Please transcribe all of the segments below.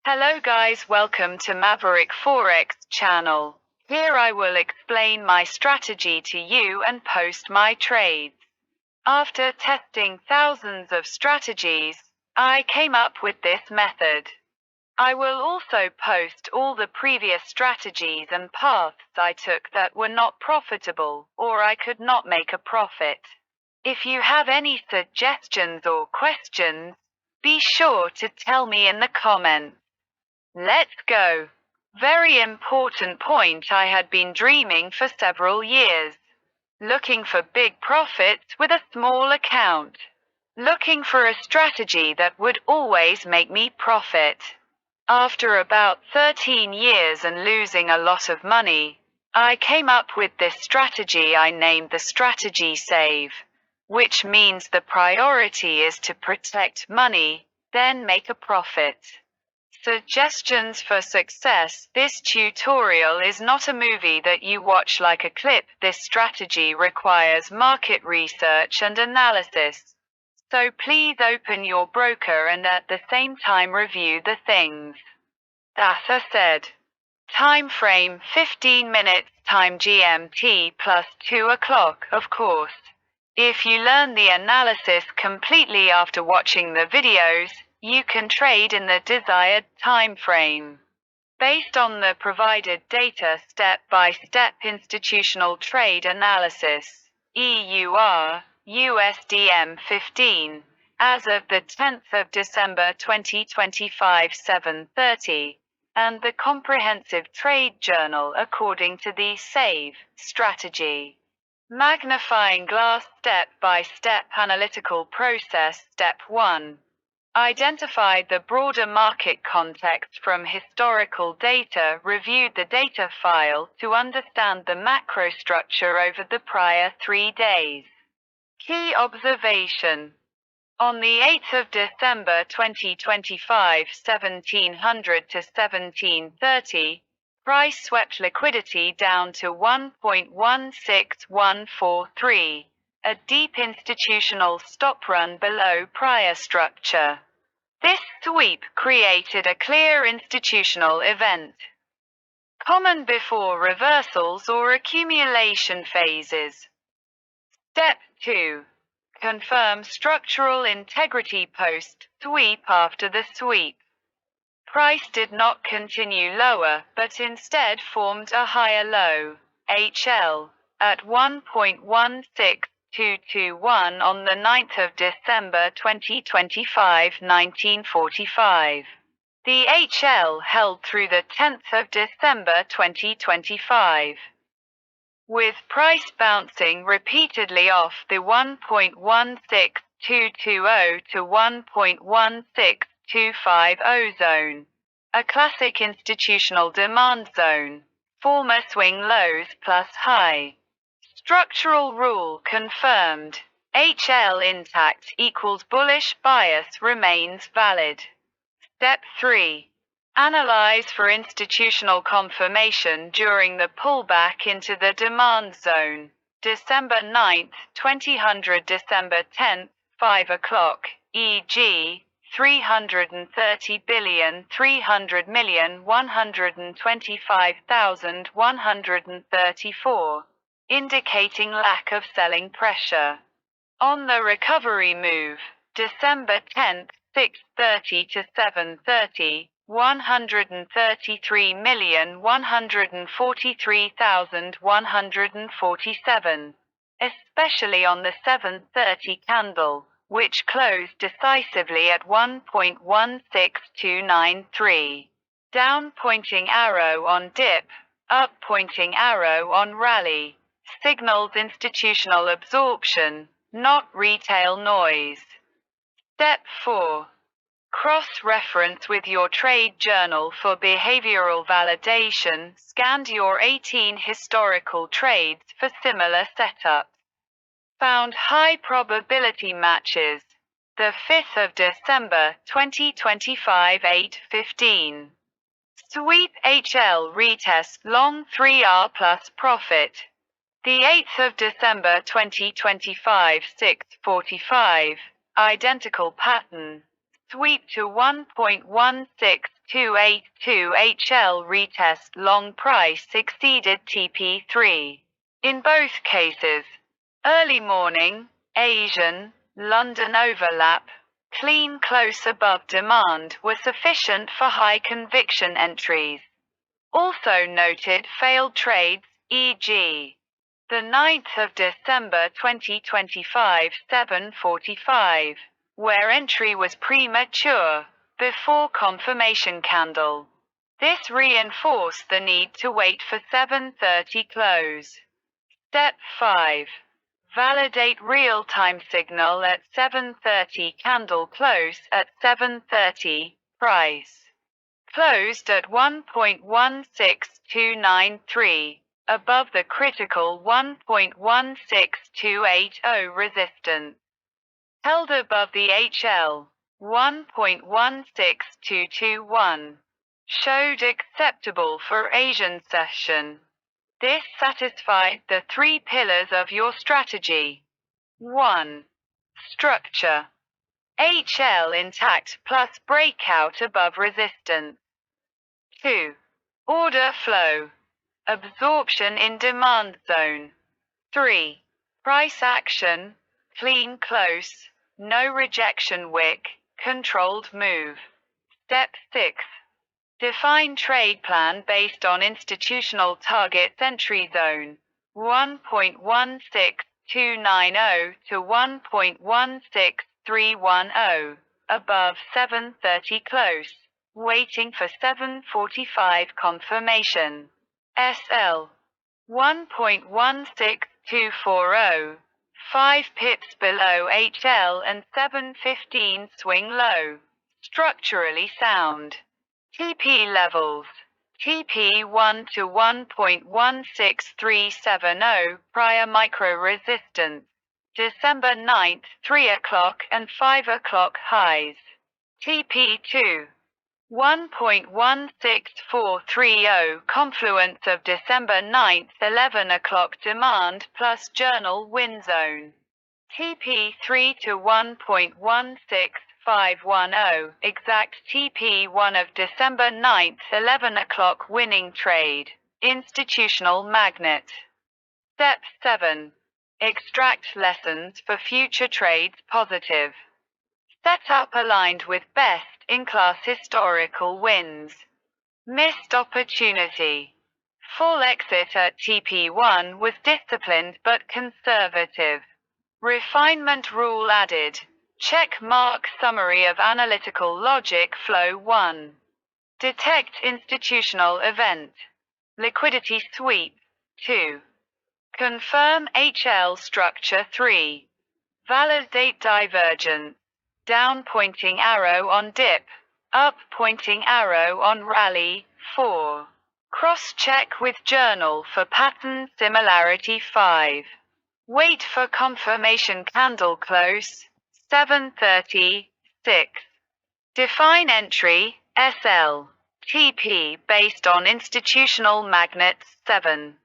Hello guys, welcome to Maverick Forex channel. Here I will explain my strategy to you and post my trades. After testing thousands of strategies, I came up with this method. I will also post all the previous strategies and paths I took that were not profitable or I could not make a profit. If you have any suggestions or questions, be sure to tell me in the comments. Let's go. Very important point. I had been dreaming for several years. Looking for big profits with a small account. Looking for a strategy that would always make me profit. After about 13 years and losing a lot of money, I came up with this strategy I named the strategy save, which means the priority is to protect money, then make a profit. Suggestions for success. This tutorial is not a movie that you watch like a clip. This strategy requires market research and analysis. So please open your broker and at the same time review the things that are said. Time frame 15 minutes time GMT plus 2 o'clock, of course. If you learn the analysis completely after watching the videos, you can trade in the desired time frame. Based on the provided data, step-by-step institutional trade analysis, EUR, USDM 15, as of the 10th of December 2025 7:30, and the comprehensive trade journal according to the SAVE strategy. Magnifying glass step-by-step analytical process. Step 1. Identified the broader market context from historical data. Reviewed the data file to understand the macro structure over the prior 3 days. Key observation. On the 8th of December 2025 1700 to 1730, price swept liquidity down to 1.16143, a deep institutional stop run below prior structure. This sweep created a clear institutional event, common before reversals or accumulation phases. Step 2. Confirm structural integrity post-sweep. After the sweep, price did not continue lower, but instead formed a higher low, HL, at 1.16221 on the 9th of December 2025 1945. The HL held through the 10th of December 2025. With price bouncing repeatedly off the 1.16220 to 1.16250 zone, a classic institutional demand zone, former swing lows plus high. Structural rule confirmed. HL intact equals bullish bias remains valid. Step 3. Analyze for institutional confirmation during the pullback into the demand zone. December 9th, 2000, December 10th, 5 o'clock, e.g., 330,300,125,134, indicating lack of selling pressure. On the recovery move, December 10th, 6:30 to 7:30, 133,143,147, especially on the 7:30 candle, which closed decisively at 1.16293. Down pointing arrow on dip, up pointing arrow on rally, signals institutional absorption, not retail noise. Step 4. Cross-reference with your trade journal for behavioral validation. Scanned your 18 historical trades for similar setups. Found high probability matches. The 5th of December 2025 8:15. Sweep HL retest long 3R plus profit. The 8th of December 2025 6:45. Identical pattern. Sweep to 282 HL retest long price exceeded TP3. In both cases, early morning, Asian, London overlap, clean close above demand were sufficient for high conviction entries. Also noted failed trades, e.g. the 9th of December 2025 7:45, where entry was premature, before confirmation candle. This reinforced the need to wait for 7:30 close. Step 5. Validate real-time signal at 7:30 candle close at 7:30, price. Closed at 1.16293, above the critical 1.16280 resistance. Held above the HL 1.16221. Showed acceptable for Asian session. This satisfied the three pillars of your strategy. 1. Structure. HL intact plus breakout above resistance. 2. Order flow. Absorption in demand zone. 3. Price action. Clean close. No rejection wick. Controlled move. Step 6. Define trade plan based on institutional targets entry zone 1.16290 to 1.16310, above 7:30 close, waiting for 7:45 confirmation. SL 1.16240, 5 pips below HL and 7:15 swing low, structurally sound. TP levels. TP 1 to 1.16370 prior micro resistance. December 9th, 3 o'clock and 5 o'clock highs. TP 2. 1.16430 confluence of December 9th, 11 o'clock demand plus journal win zone. TP 3 to 1.16510, exact TP1 of December 9th, 11 o'clock winning trade. Institutional magnet. Step 7. Extract lessons for future trades positive. Setup aligned with best-in-class historical wins. Missed opportunity. Full exit at TP1 was disciplined but conservative. Refinement rule added. Check mark summary of analytical logic flow 1. Detect institutional event. Liquidity sweep 2. Confirm HL structure 3. Validate divergence. Down pointing arrow on dip. Up pointing arrow on rally 4. Cross-check with journal for pattern similarity 5. Wait for confirmation candle close 7:30, 6. Define entry, SL, TP based on institutional magnets 7.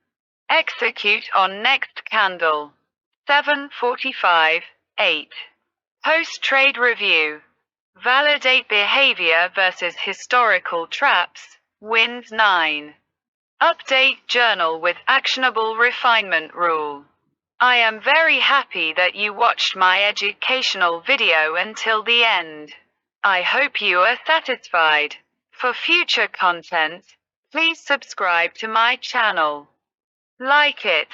Execute on next candle 7:45, 8. Post-trade review. Validate behavior versus historical traps, wins 9. Update journal with actionable refinement rule. I am very happy that you watched my educational video until the end. I hope you are satisfied. For future content, please subscribe to my channel. Like it,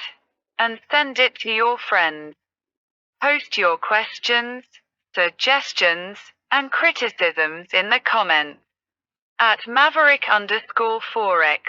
and send it to your friends. Post your questions, suggestions, and criticisms in the comments at Maverick_Forex.